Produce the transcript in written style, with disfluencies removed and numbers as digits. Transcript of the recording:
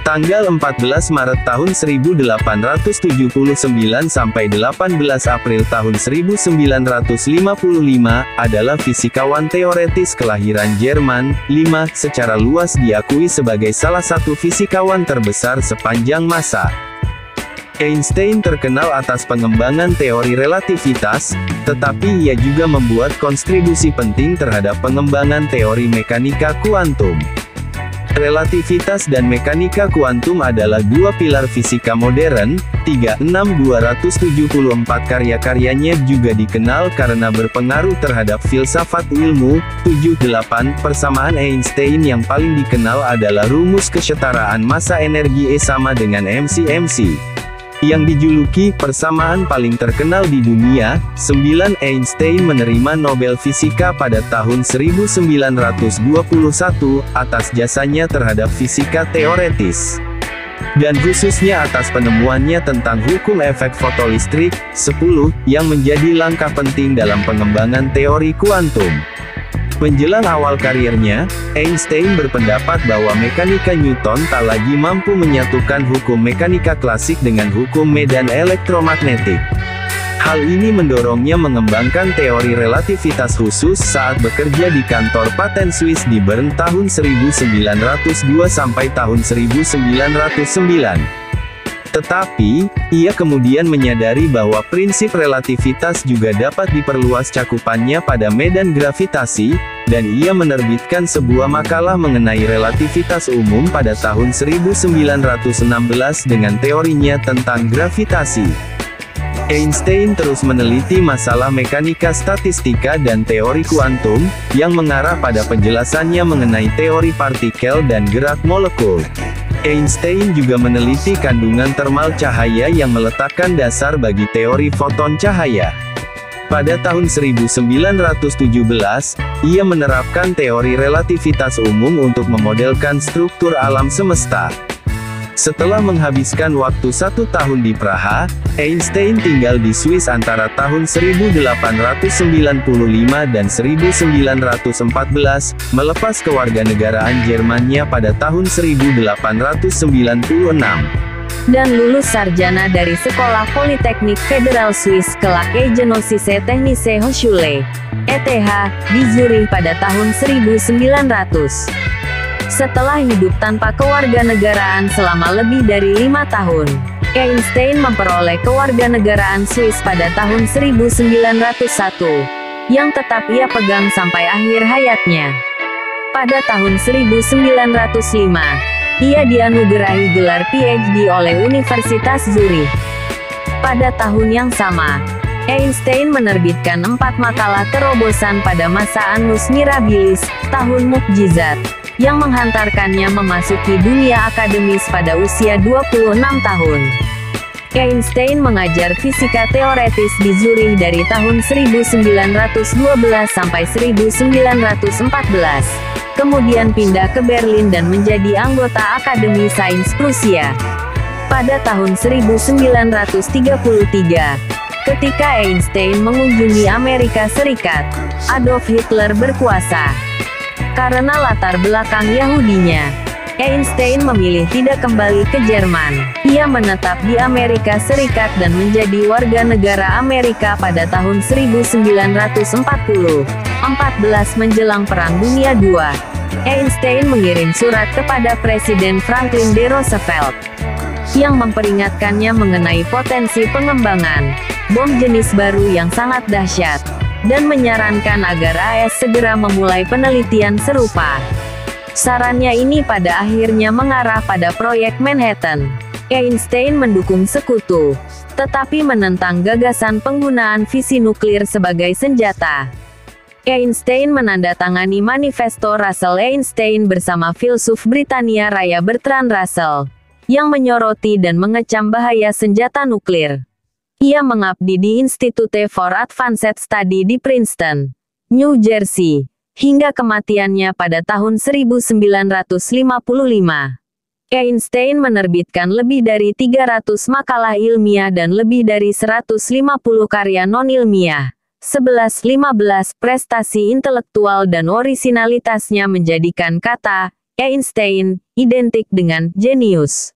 Tanggal 14 Maret tahun 1879 sampai 18 April tahun 1955, adalah fisikawan teoretis kelahiran Jerman. 5. Secara luas diakui sebagai salah satu fisikawan terbesar sepanjang masa. Einstein terkenal atas pengembangan teori relativitas, tetapi ia juga membuat kontribusi penting terhadap pengembangan teori mekanika kuantum. Relativitas dan mekanika kuantum adalah dua pilar fisika modern. 274 karya-karyanya juga dikenal karena berpengaruh terhadap filsafat ilmu. 8. Persamaan Einstein yang paling dikenal adalah rumus kesetaraan massa energi E sama dengan mc/mc, yang dijuluki persamaan paling terkenal di dunia. 9. Einstein menerima Nobel Fisika pada tahun 1921, atas jasanya terhadap fisika teoretis, dan khususnya atas penemuannya tentang hukum efek fotolistrik. 10. Yang menjadi langkah penting dalam pengembangan teori kuantum. Menjelang awal karirnya, Einstein berpendapat bahwa mekanika Newton tak lagi mampu menyatukan hukum mekanika klasik dengan hukum medan elektromagnetik. Hal ini mendorongnya mengembangkan teori relativitas khusus saat bekerja di kantor paten Swiss di Bern tahun 1902 sampai tahun 1909. Tetapi, ia kemudian menyadari bahwa prinsip relativitas juga dapat diperluas cakupannya pada medan gravitasi, dan ia menerbitkan sebuah makalah mengenai relativitas umum pada tahun 1916 dengan teorinya tentang gravitasi. Einstein terus meneliti masalah mekanika statistika dan teori kuantum, yang mengarah pada penjelasannya mengenai teori partikel dan gerak molekul. Einstein juga meneliti kandungan termal cahaya yang meletakkan dasar bagi teori foton cahaya. Pada tahun 1917, ia menerapkan teori relativitas umum untuk memodelkan struktur alam semesta. Setelah menghabiskan waktu 1 tahun di Praha, Einstein tinggal di Swiss antara tahun 1895 dan 1914, melepas kewarganegaraan Jermannya pada tahun 1896. Dan lulus sarjana dari Sekolah Politeknik Federal Swiss kelak Genossische Technische Hochschule, ETH, di Zurich pada tahun 1900. Setelah hidup tanpa kewarganegaraan selama lebih dari 5 tahun, Einstein memperoleh kewarganegaraan Swiss pada tahun 1901, yang tetap ia pegang sampai akhir hayatnya. Pada tahun 1905, ia dianugerahi gelar PhD oleh Universitas Zurich. Pada tahun yang sama, Einstein menerbitkan 4 makalah terobosan pada masa Annus Mirabilis, tahun mukjizat, yang menghantarkannya memasuki dunia akademis pada usia 26 tahun. Einstein mengajar fisika teoretis di Zurich dari tahun 1912 sampai 1914. Kemudian pindah ke Berlin dan menjadi anggota Akademi Sains Prusia. Pada tahun 1933, ketika Einstein mengunjungi Amerika Serikat, Adolf Hitler berkuasa. Karena latar belakang Yahudinya, Einstein memilih tidak kembali ke Jerman. Ia menetap di Amerika Serikat dan menjadi warga negara Amerika pada tahun 1940. 14 menjelang Perang Dunia II, Einstein mengirim surat kepada Presiden Franklin D. Roosevelt, yang memperingatkannya mengenai potensi pengembangan bom jenis baru yang sangat dahsyat, dan menyarankan agar AS segera memulai penelitian serupa. Sarannya ini pada akhirnya mengarah pada proyek Manhattan. Einstein mendukung sekutu, tetapi menentang gagasan penggunaan fisi nuklir sebagai senjata. Einstein menandatangani Manifesto Russell-Einstein bersama filsuf Britania Raya Bertrand Russell, yang menyoroti dan mengecam bahaya senjata nuklir. Ia mengabdi di Institute for Advanced Study di Princeton, New Jersey, hingga kematiannya pada tahun 1955. Einstein menerbitkan lebih dari 300 makalah ilmiah dan lebih dari 150 karya non-ilmiah, 11-15 prestasi intelektual dan orisinalitasnya menjadikan kata Einstein identik dengan jenius.